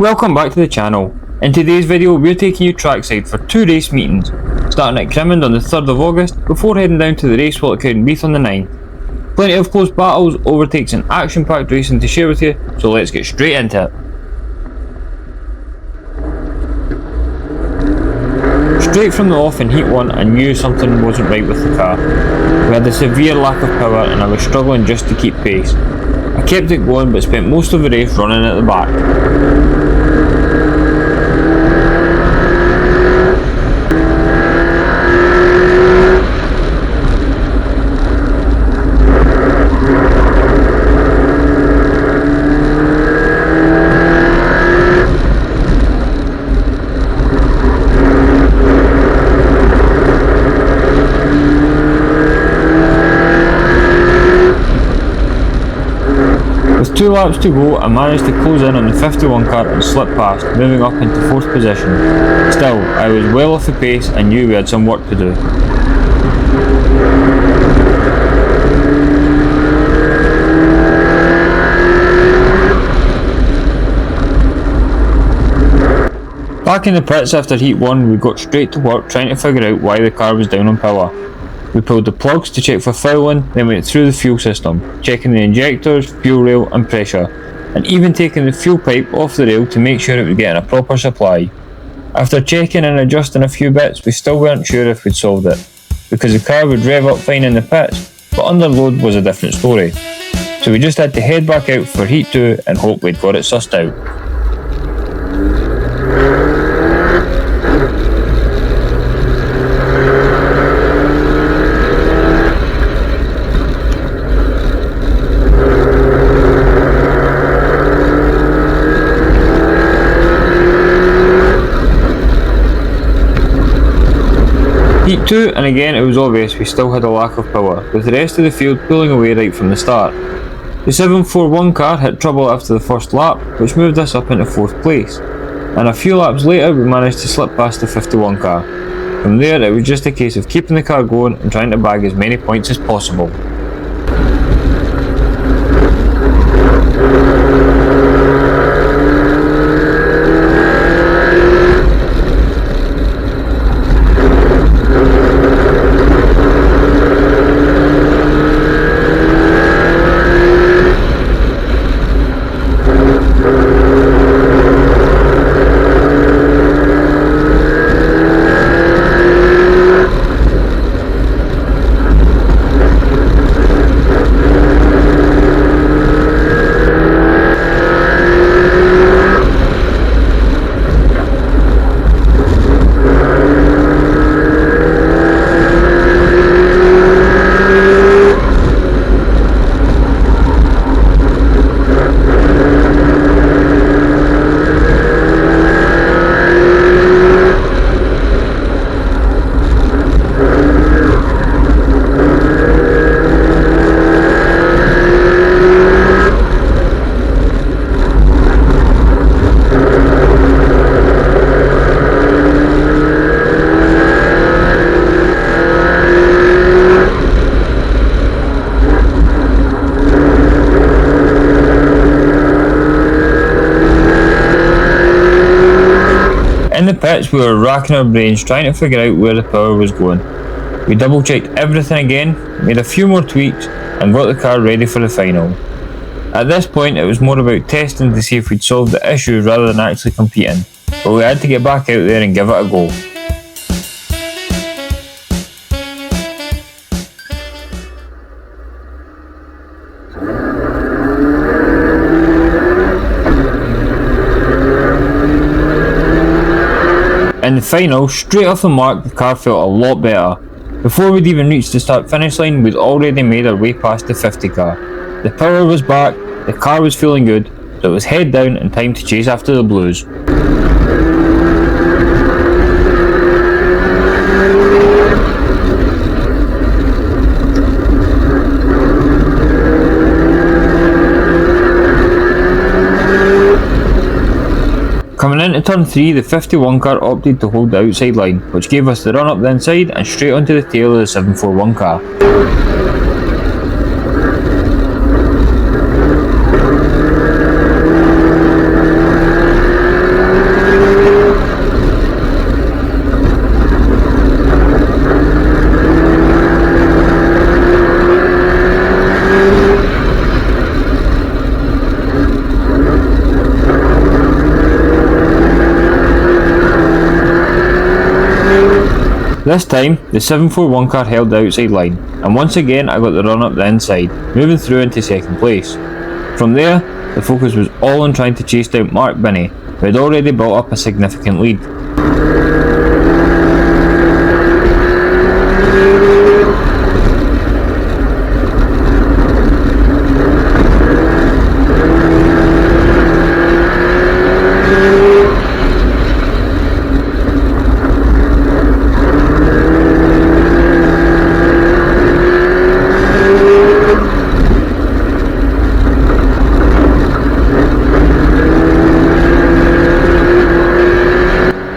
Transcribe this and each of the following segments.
Welcome back to the channel. In today's video we're taking you trackside for two race meetings, starting at Crimond on the 3rd of August before heading down to the race wall at Cowdenbeath on the 9th. Plenty of close battles, overtakes and action-packed racing to share with you, so let's get straight into it. Straight from the off in Heat 1 I knew something wasn't right with the car. We had a severe lack of power and I was struggling just to keep pace. I kept it going but spent most of the race running at the back. With 2 laps to go, I managed to close in on the 51 car and slip past, moving up into 4th position. Still, I was well off the pace and knew we had some work to do. Back in the pits after Heat 1, we got straight to work trying to figure out why the car was down on power. We pulled the plugs to check for fouling, then went through the fuel system, checking the injectors, fuel rail and pressure, and even taking the fuel pipe off the rail to make sure it was getting a proper supply. After checking and adjusting a few bits, we still weren't sure if we'd solved it, because the car would rev up fine in the pits, but under load was a different story. So we just had to head back out for Heat 2 and hope we'd got it sussed out. Heat 2, and again it was obvious we still had a lack of power, with the rest of the field pulling away right from the start. The 741 car hit trouble after the first lap, which moved us up into 4th place, and a few laps later we managed to slip past the 51 car. From there it was just a case of keeping the car going and trying to bag as many points as possible. In the pits we were racking our brains trying to figure out where the power was going. We double checked everything again, made a few more tweaks and got the car ready for the final. At this point it was more about testing to see if we'd solved the issue rather than actually competing, but we had to get back out there and give it a go. In the final, straight off the mark, the car felt a lot better. Before we'd even reached the start-finish line, we'd already made our way past the 50 car. The power was back, the car was feeling good, so it was head down and time to chase after the blues. Coming into turn 3, the 51 car opted to hold the outside line, which gave us the run up the inside and straight onto the tail of the 741 car. This time, the 741 car held the outside line, and once again I got the run up the inside, moving through into second place. From there, the focus was all on trying to chase down Mark Binney, who had already built up a significant lead.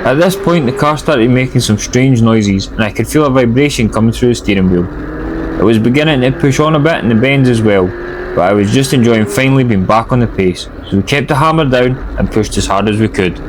At this point, the car started making some strange noises, and I could feel a vibration coming through the steering wheel. It was beginning to push on a bit in the bends as well, but I was just enjoying finally being back on the pace, so we kept the hammer down and pushed as hard as we could.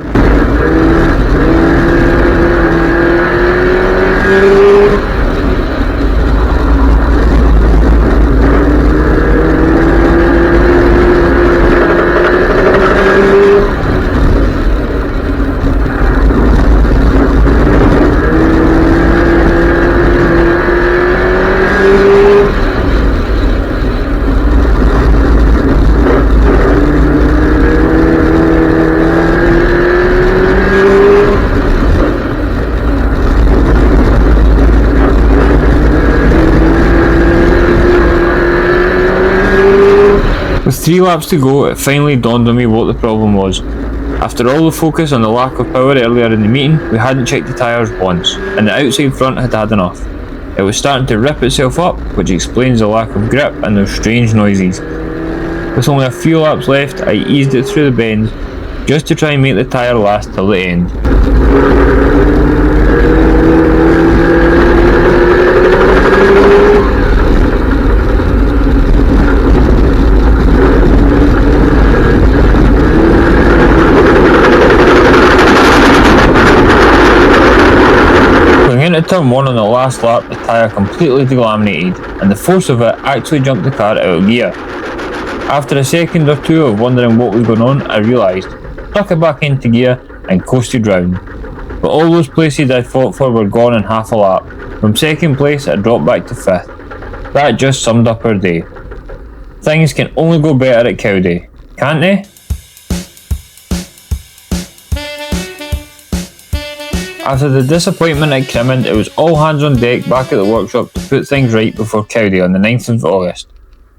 With 3 laps to go, it finally dawned on me what the problem was. After all the focus on the lack of power earlier in the meeting, we hadn't checked the tyres once, and the outside front had had enough. It was starting to rip itself up, which explains the lack of grip and those strange noises. With only a few laps left, I eased it through the bends, just to try and make the tyre last till the end. Into turn 1 on the last lap, the tyre completely delaminated, and the force of it actually jumped the car out of gear. After a second or two of wondering what was going on, I realised, stuck it back into gear and coasted round. But all those places I fought for were gone in half a lap. From second place I dropped back to 5th. That just summed up our day. Things can only go better at Cowdenbeath, can't they? After the disappointment at Crimond, it was all hands on deck back at the workshop to put things right before Cowdenbeath on the 9th of August.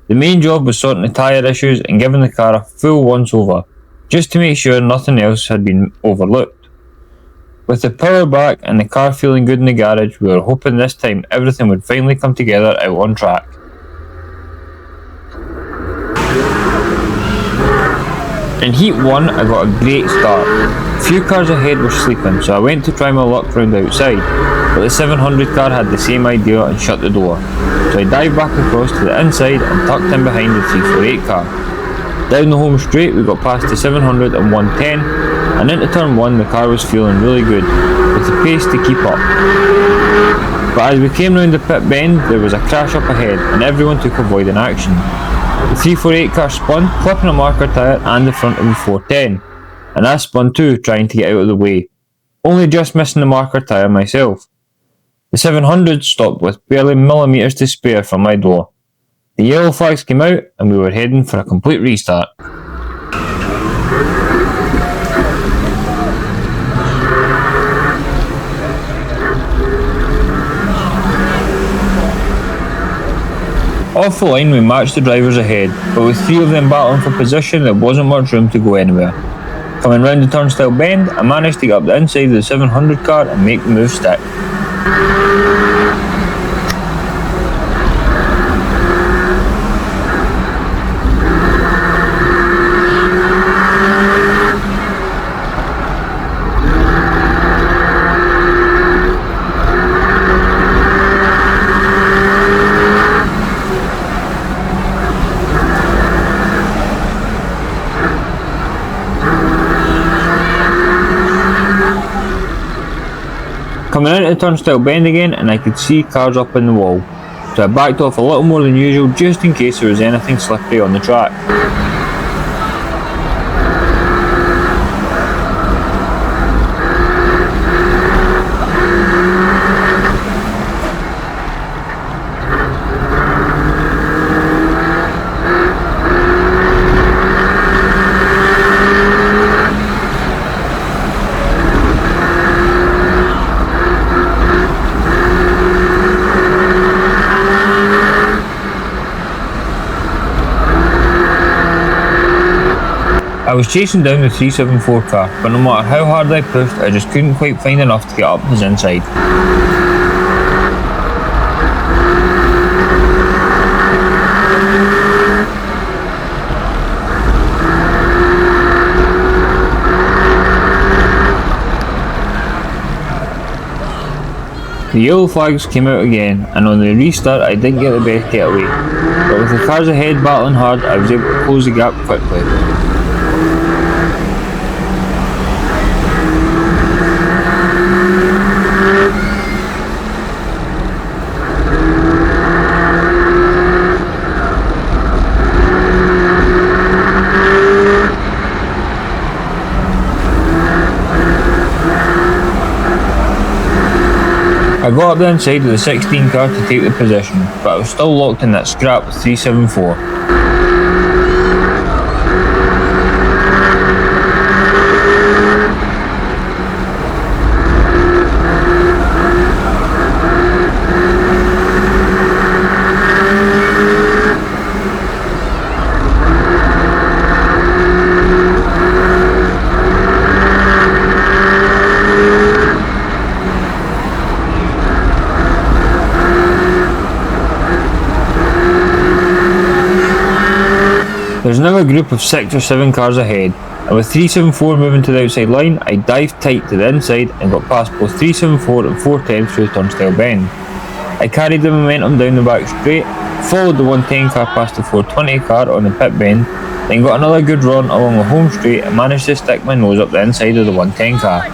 The main job was sorting the tyre issues and giving the car a full once over, just to make sure nothing else had been overlooked. With the power back and the car feeling good in the garage, we were hoping this time everything would finally come together out on track. In Heat 1 I got a great start. A few cars ahead were sleeping, so I went to try my luck round the outside, but the 700 car had the same idea and shut the door. So I dived back across to the inside and tucked in behind the 348 car. Down the home straight we got past the 700 and 110, and into turn 1 the car was feeling really good, with the pace to keep up. But as we came round the pit bend there was a crash up ahead and everyone took avoiding action. The 348 car spun, clipping a marker tyre and the front of the 410, and I spun too, trying to get out of the way, only just missing the marker tyre myself. The 700 stopped with barely millimetres to spare from my door. The yellow flags came out and we were heading for a complete restart. Off the line we matched the drivers ahead, but with 3 of them battling for position there wasn't much room to go anywhere. Coming round the turnstile bend, I managed to get up the inside of the 700 car and make the move stick. Coming into the turnstile bend again and I could see cars up in the wall, so I backed off a little more than usual just in case there was anything slippery on the track. I was chasing down the 374 car, but no matter how hard I pushed, I just couldn't quite find enough to get up his inside. The yellow flags came out again, and on the restart I didn't get the best getaway, but with the cars ahead battling hard I was able to close the gap quickly. I got up the inside of the 16 car to take the position, but I was still locked in that scrap with 374. There's now a group of 6 or 7 cars ahead, and with 374 moving to the outside line, I dived tight to the inside and got past both 374 and 410 through the turnstile bend. I carried the momentum down the back straight, followed the 110 car past the 420 car on the pit bend, then got another good run along the home straight and managed to stick my nose up the inside of the 110 car.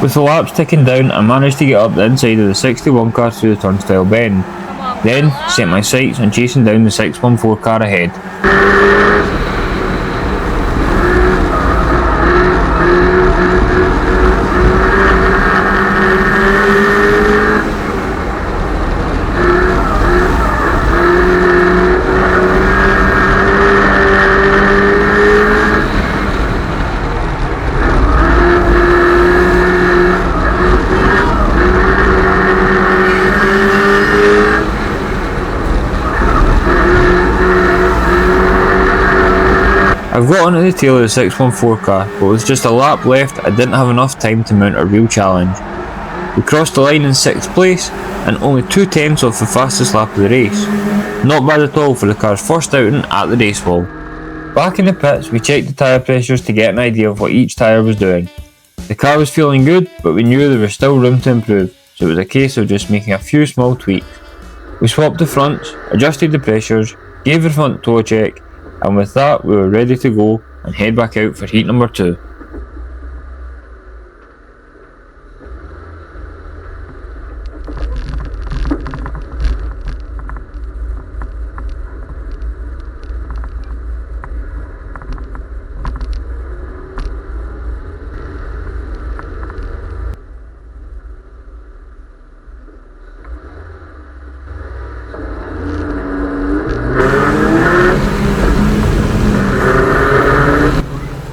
With the laps ticking down, I managed to get up the inside of the 61 car through the turnstile bend, then set my sights on chasing down the 614 car ahead. I've got onto the tail of the 614 car, but with just a lap left I didn't have enough time to mount a real challenge. We crossed the line in 6th place, and only 2/10 off the fastest lap of the race. Not bad at all for the car's first outing at the race wall. Back in the pits we checked the tyre pressures to get an idea of what each tyre was doing. The car was feeling good, but we knew there was still room to improve, so it was a case of just making a few small tweaks. We swapped the fronts, adjusted the pressures, gave the front toe a check, and with that we were ready to go and head back out for heat number 2.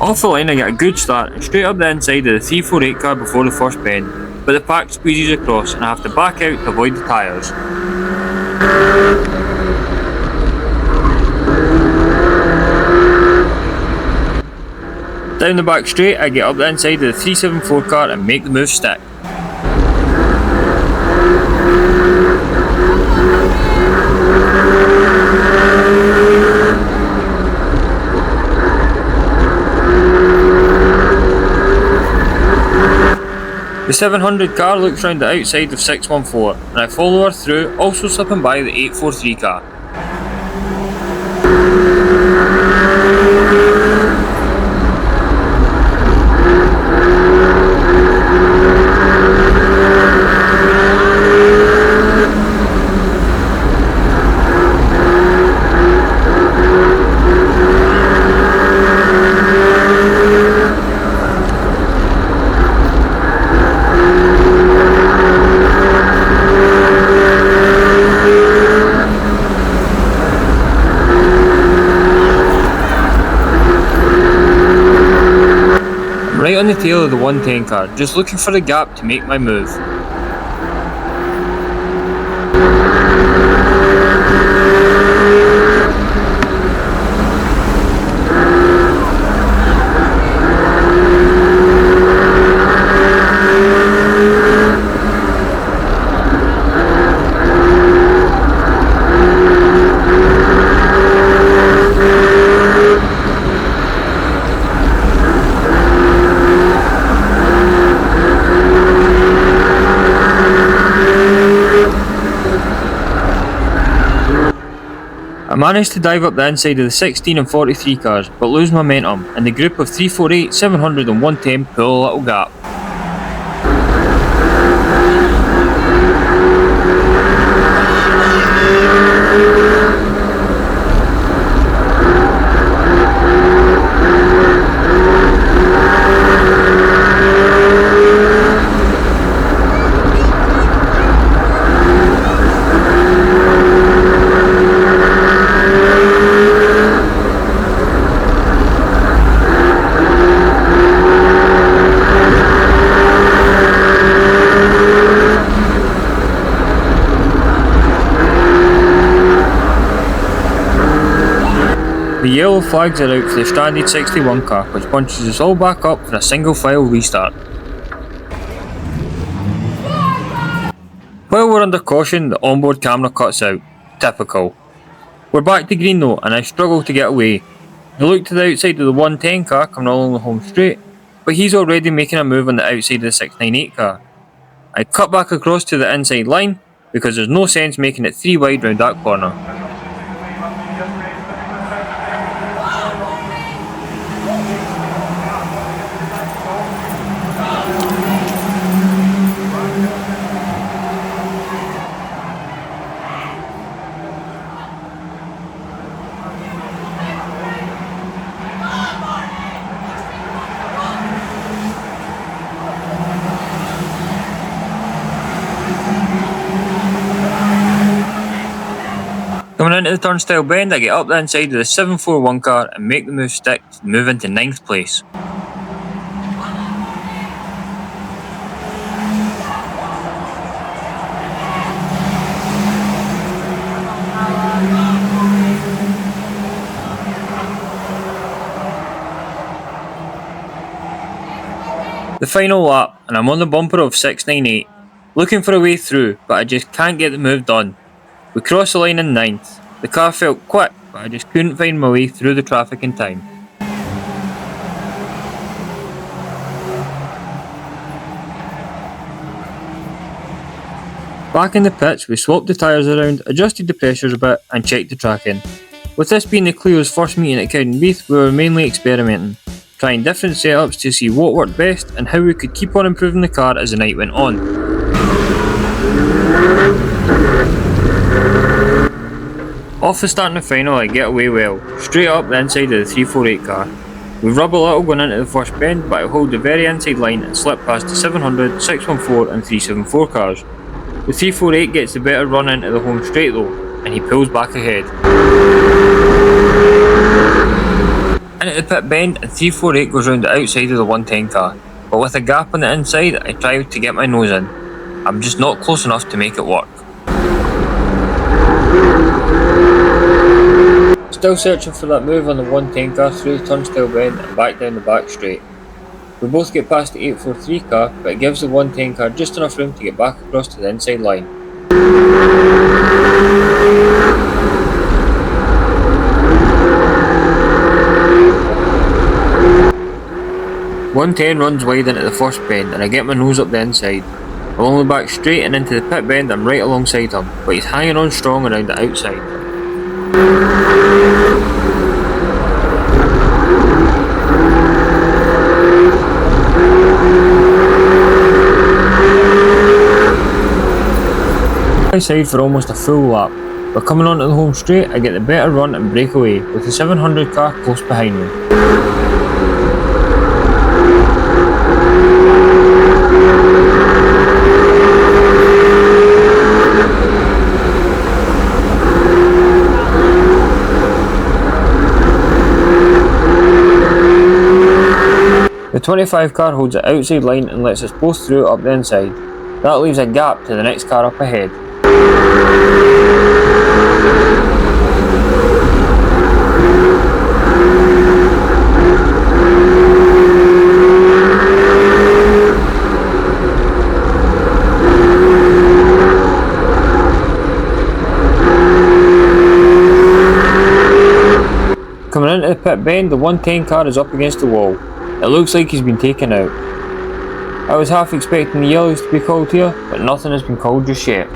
Off the line I get a good start and straight up the inside of the 348 car before the first bend, but the pack squeezes across and I have to back out to avoid the tyres. Down the back straight I get up the inside of the 374 car and make the move stick. The 700 car looks round the outside of 614 and I follow her through, also slipping by the 843 car. tail of the 110 car, just looking for a gap to make my move. I managed to dive up the inside of the 16 and 43 cars, but lose momentum, and the group of 348, 700 and 110 pull a little gap. The yellow flags are out for the stranded 61 car, which bunches us all back up for a single file restart. While we're under caution, the onboard camera cuts out. Typical. We're back to green though, and I struggle to get away. I look to the outside of the 110 car coming along the home straight, but he's already making a move on the outside of the 698 car. I cut back across to the inside line, because there's no sense making it 3 wide round that corner. Coming into the turnstile bend, I get up the inside of the 741 car and make the move stick to move into 9th place. The final lap, and I'm on the bumper of 698, looking for a way through, but I just can't get the move done. We crossed the line in 9th. The car felt quick, but I just couldn't find my way through the traffic in time. Back in the pits, we swapped the tyres around, adjusted the pressures a bit, and checked the tracking. With this being the Clio's first meeting at Cowdenbeath, we were mainly experimenting, trying different setups to see what worked best and how we could keep on improving the car as the night went on. Off the start and the final, I get away well, straight up the inside of the 348 car. We rub a little going into the first bend, but I hold the very inside line and slip past the 700, 614 and 374 cars. The 348 gets the better run into the home straight though, and he pulls back ahead. Into the pit bend, and 348 goes round the outside of the 110 car, but with a gap on the inside, I try to get my nose in. I'm just not close enough to make it work. Still searching for that move on the 110 car through the turnstile bend and back down the back straight. We both get past the 843 car, but it gives the 110 car just enough room to get back across to the inside line. .110 runs wide into the first bend and I get my nose up the inside. Along the back straight and into the pit bend, I'm right alongside him, but he's hanging on strong around the outside. Side for almost a full lap, but coming onto the home straight, I get the better run and break away, with the 700 car close behind me. The 25 car holds the outside line and lets us both through up the inside. That leaves a gap to the next car up ahead. Coming into the pit bend, the 110 car is up against the wall. It looks like he's been taken out. I was half expecting the yellows to be called here, but nothing has been called just yet.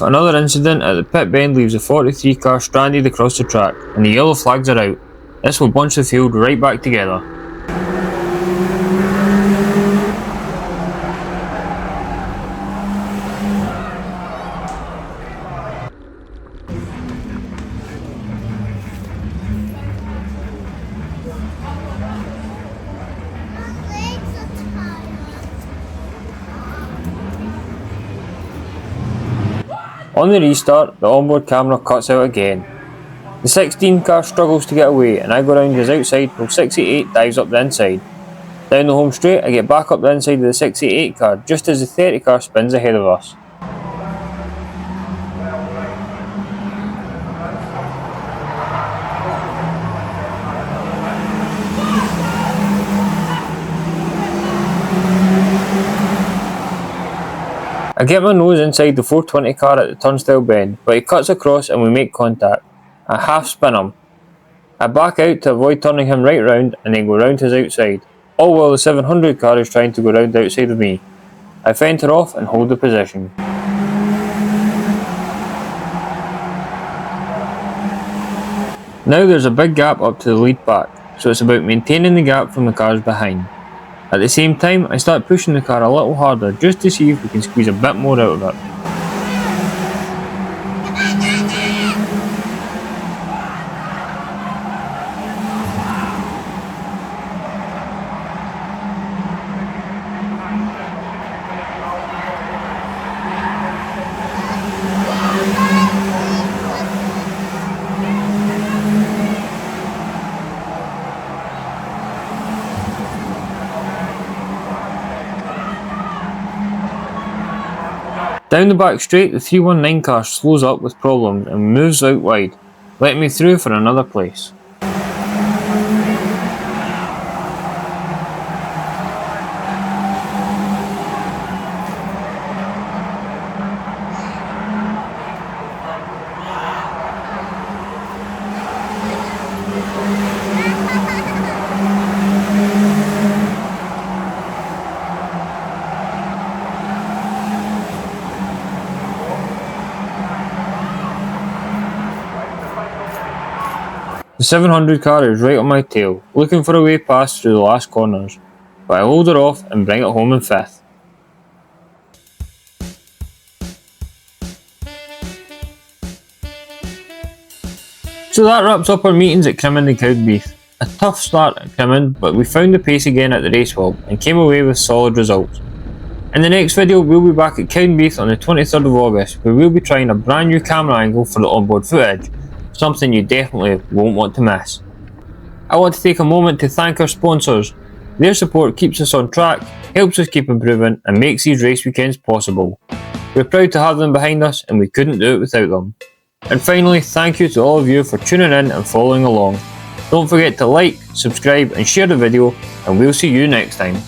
Another incident at the pit bend leaves the 43 car stranded across the track, and the yellow flags are out. This will bunch the field right back together. On the restart, the onboard camera cuts out again. The 16 car struggles to get away and I go round his outside while 68 dives up the inside. Down the home straight, I get back up the inside of the 68 car just as the 30 car spins ahead of us. I get my nose inside the 420 car at the turnstile bend, but he cuts across and we make contact. I half spin him. I back out to avoid turning him right round and then go round his outside, all while the 700 car is trying to go round the outside of me. I fend her off and hold the position. Now there's a big gap up to the lead pack, so it's about maintaining the gap from the cars behind. At the same time, I start pushing the car a little harder just to see if we can squeeze a bit more out of it. Down the back straight, the 319 car slows up with problems and moves out wide, letting me through for another place. The 700 car is right on my tail, looking for a way past through the last corners, but I hold her off and bring it home in 5th. So that wraps up our meetings at Crimond and Cowdenbeath. A tough start at Grimmond, but we found the pace again at the race hub and came away with solid results. In the next video we'll be back at Cowdenbeath on the 23rd of August, where we'll be trying a brand new camera angle for the onboard footage. Something you definitely won't want to miss. I want to take a moment to thank our sponsors. Their support keeps us on track, helps us keep improving and makes these race weekends possible. We're proud to have them behind us and we couldn't do it without them. And finally, thank you to all of you for tuning in and following along. Don't forget to like, subscribe and share the video, and we'll see you next time.